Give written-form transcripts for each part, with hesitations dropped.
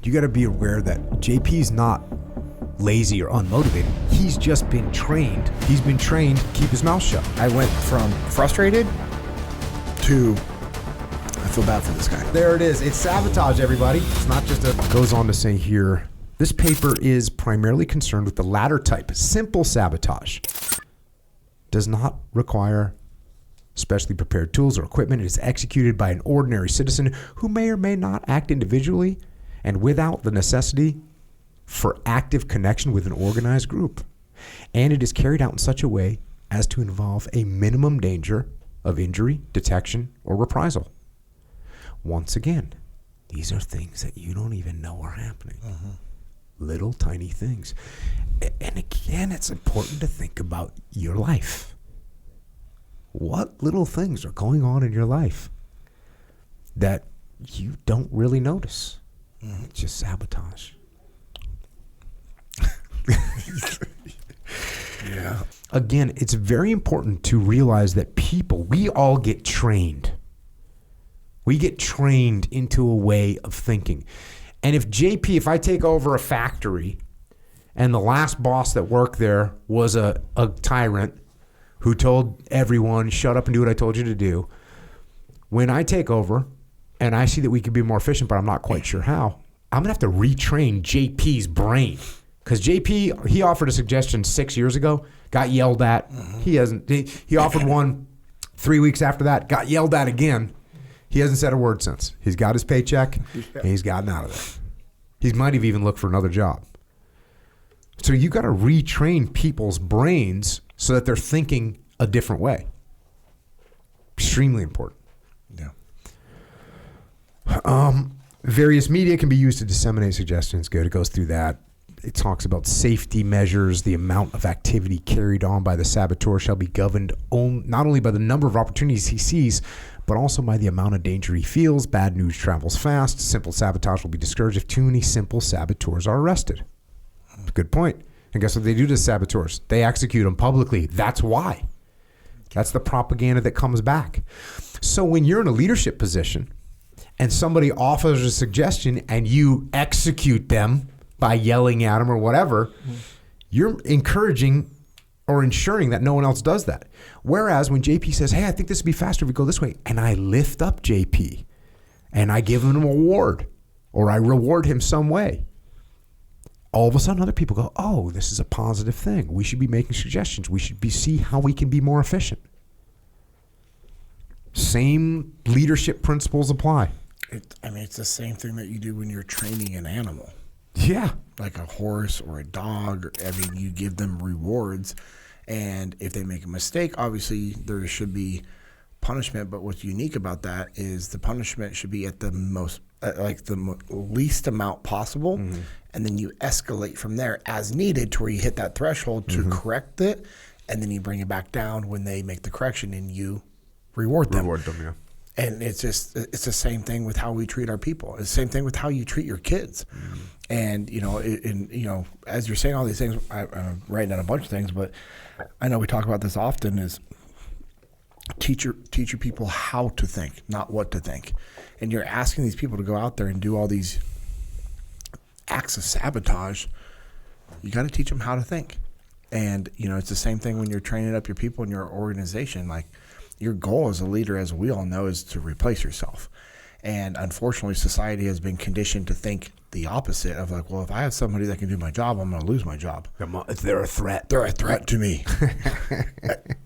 You got to be aware that JP's not lazy or unmotivated. He's just been trained. He's been trained to keep his mouth shut. I went from frustrated to I feel bad for this guy. There it is. It's sabotage, everybody. It's not just a... Goes on to say here, this paper is primarily concerned with the latter type, simple sabotage. Does not require specially prepared tools or equipment. It is executed by an ordinary citizen who may or may not act individually and without the necessity for active connection with an organized group. And it is carried out in such a way as to involve a minimum danger of injury, detection, or reprisal. Once again, these are things that you don't even know are happening. Little tiny things. And again, it's important to think about your life. What little things are going on in your life that you don't really notice? It's just sabotage. Yeah. Again, it's very important to realize that we all get trained. We get trained into a way of thinking. And if I take over a factory and the last boss that worked there was a tyrant who told everyone, shut up and do what I told you to do, when I take over and I see that we could be more efficient, but I'm not quite sure how, I'm going to have to retrain JP's brain. Because JP, he offered a suggestion 6 years ago, got yelled at. He offered one 3 weeks after that, got yelled at again. He hasn't said a word since. He's got his paycheck, and he's gotten out of there. He might have even looked for another job. So you got to retrain people's brains so that they're thinking a different way. Extremely important. Yeah. Various media can be used to disseminate suggestions. Good. It goes through that. It talks about safety measures. The amount of activity carried on by the saboteur shall be governed not only by the number of opportunities he sees, but also by the amount of danger he feels. Bad news travels fast. Simple sabotage will be discouraged if too many simple saboteurs are arrested. Good point. And guess what they do to saboteurs? They execute them publicly. That's why. That's the propaganda that comes back. So when you're in a leadership position and somebody offers a suggestion and you execute them by yelling at them or whatever, you're encouraging or ensuring that no one else does that. Whereas when JP says, hey, I think this would be faster if we go this way, and I lift up JP and I give him an award or I reward him some way, all of a sudden other people go, oh, this is a positive thing. We should be making suggestions. We should see how we can be more efficient. Same leadership principles apply. It's the same thing that you do when you're training an animal. Yeah. Like a horse or a dog. You give them rewards. And if they make a mistake, obviously there should be punishment. But what's unique about that is the punishment should be at the least amount possible. And then you escalate from there as needed to where you hit that threshold to correct it. And then you bring it back down when they make the correction and you reward them. Yeah. And it's the same thing with how we treat our people. It's the same thing with how you treat your kids. And, as you're saying all these things, I'm writing down a bunch of things, but I know we talk about this often is teach your people how to think, not what to think. And you're asking these people to go out there and do all these acts of sabotage. You got to teach them how to think. And, it's the same thing when you're training up your people in your organization. Like, your goal as a leader, as we all know, is to replace yourself. And unfortunately, society has been conditioned to think the opposite of like, well, if I have somebody that can do my job, I'm going to lose my job. They're a threat. They're a threat to me.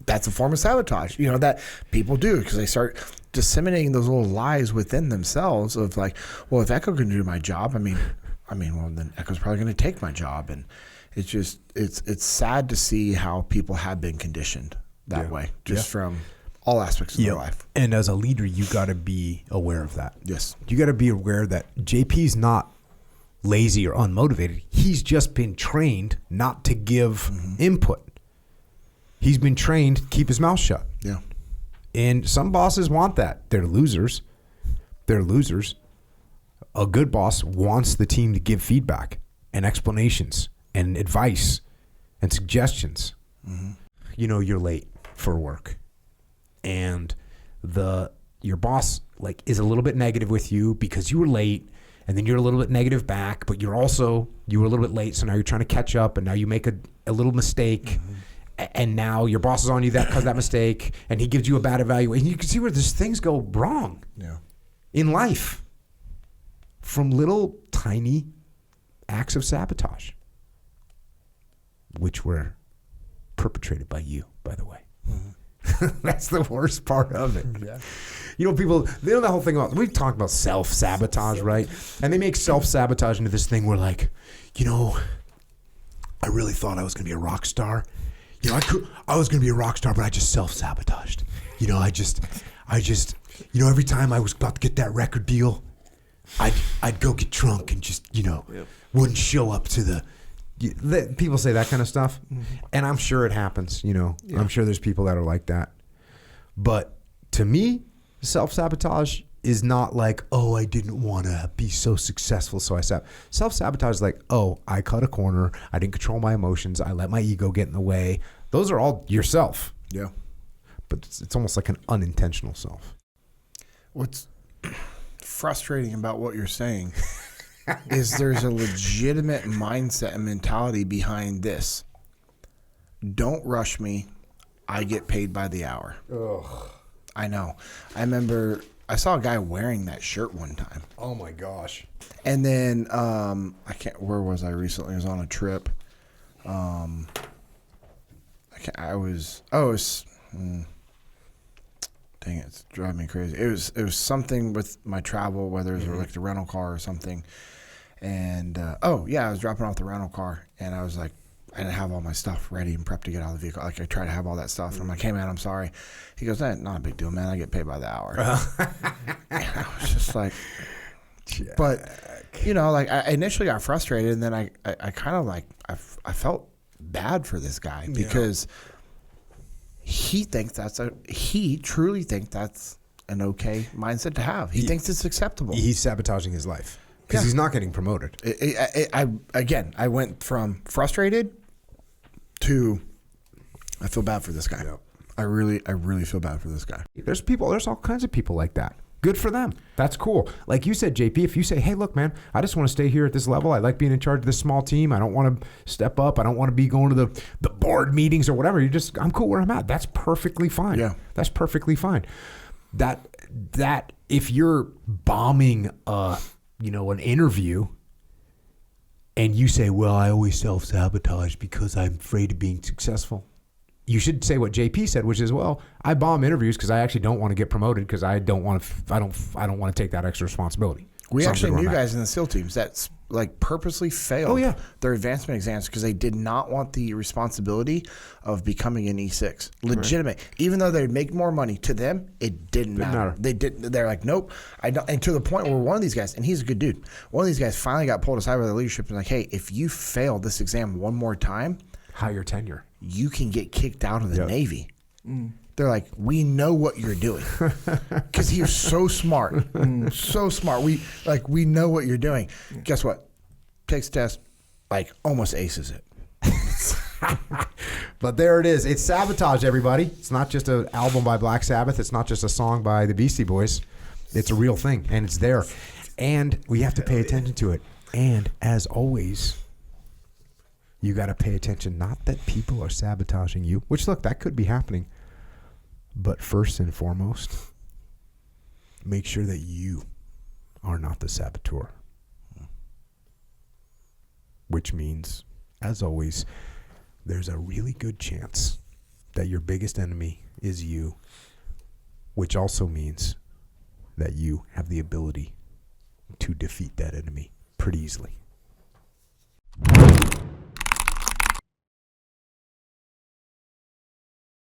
That's a form of sabotage, that people do because they start disseminating those little lies within themselves of like, well, if Echo can do my job, well, then Echo's probably going to take my job. And it's just, it's sad to see how people have been conditioned that way, just from all aspects of their life. And as a leader, you got to be aware of that. Yes. You got to be aware that JP's not lazy or unmotivated. He's just been trained not to give input. He's been trained to keep his mouth shut. Yeah. And some bosses want that. They're losers. A good boss wants the team to give feedback and explanations and advice and suggestions. You're late for work. And your boss is a little bit negative with you because you were late and then you're a little bit negative back, but you were a little bit late, so now you're trying to catch up, and now you make a little mistake, and now your boss is on you because of that mistake, and he gives you a bad evaluation. You can see where these things go wrong in life from little tiny acts of sabotage, which were perpetrated by you, by the way. That's the worst part of it. Yeah. People, they know that whole thing about, we've talked about self-sabotage, right? And they make self-sabotage into this thing where like, I really thought I was going to be a rock star. I was going to be a rock star, but I just self-sabotaged. I just, every time I was about to get that record deal, I'd go get drunk and just, wouldn't show up to the, people say that kind of stuff, and I'm sure it happens. I'm sure there's people that are like that. But to me, self-sabotage is not like, oh, I didn't want to be so successful, so I self-sabotage is like, oh, I cut a corner, I didn't control my emotions, I let my ego get in the way. Those are all yourself. Yeah. But it's almost like an unintentional self. What's frustrating about what you're saying is there's a legitimate mindset and mentality behind this. Don't rush me. I get paid by the hour. Ugh. I know. I remember I saw a guy wearing that shirt one time. Oh my gosh. And then where was I recently? I was on a trip. Dang it, it's driving me crazy. It was something with my travel, whether it was like the rental car or something. And I was dropping off the rental car, and I was like, I didn't have all my stuff ready and prepped to get out of the vehicle. Like I tried to have all that stuff, and I'm like, hey man, I'm sorry. He goes, not a big deal, man. I get paid by the hour. And I was just like, Jack. But like I initially got frustrated, and then I kind of like I felt bad for this guy because he truly thinks that's an okay mindset to have. He thinks it's acceptable. He's sabotaging his life because he's not getting promoted. I went from frustrated to I feel bad for this guy. Yep. I really feel bad for this guy. There's all kinds of people like that. Good for them. That's cool. Like you said, JP, if you say, hey, look, man, I just want to stay here at this level. I like being in charge of this small team. I don't want to step up. I don't want to be going to the board meetings or whatever. I'm cool where I'm at. That's perfectly fine. Yeah. That's perfectly fine. That if you're bombing an interview and you say, well, I always self-sabotage because I'm afraid of being successful. You should say what JP said, which is, well, I bomb interviews because I actually don't want to get promoted because I don't want to take that extra responsibility. We actually knew guys in the SEAL teams that like purposely failed their advancement exams because they did not want the responsibility of becoming an E6. Legitimate. Right. Even though they'd make more money, to them, it didn't matter. They're like, nope. I don't. And to the point where one of these guys, and he's a good dude, one of these guys finally got pulled aside by the leadership and like, hey, if you fail this exam one more time, higher tenure, you can get kicked out of the Navy. They're like, we know what you're doing, because he was so smart, so smart. We know what you're doing. Guess what? Takes the test, like almost aces it. But there it is. It's Sabotage, everybody. It's not just an album by Black Sabbath. It's not just a song by the Beastie Boys. It's a real thing, and it's there, and we have to pay attention to it. And as always, you got to pay attention, not that people are sabotaging you, which, look, that could be happening. But first and foremost, make sure that you are not the saboteur. Which means, as always, there's a really good chance that your biggest enemy is you, which also means that you have the ability to defeat that enemy pretty easily.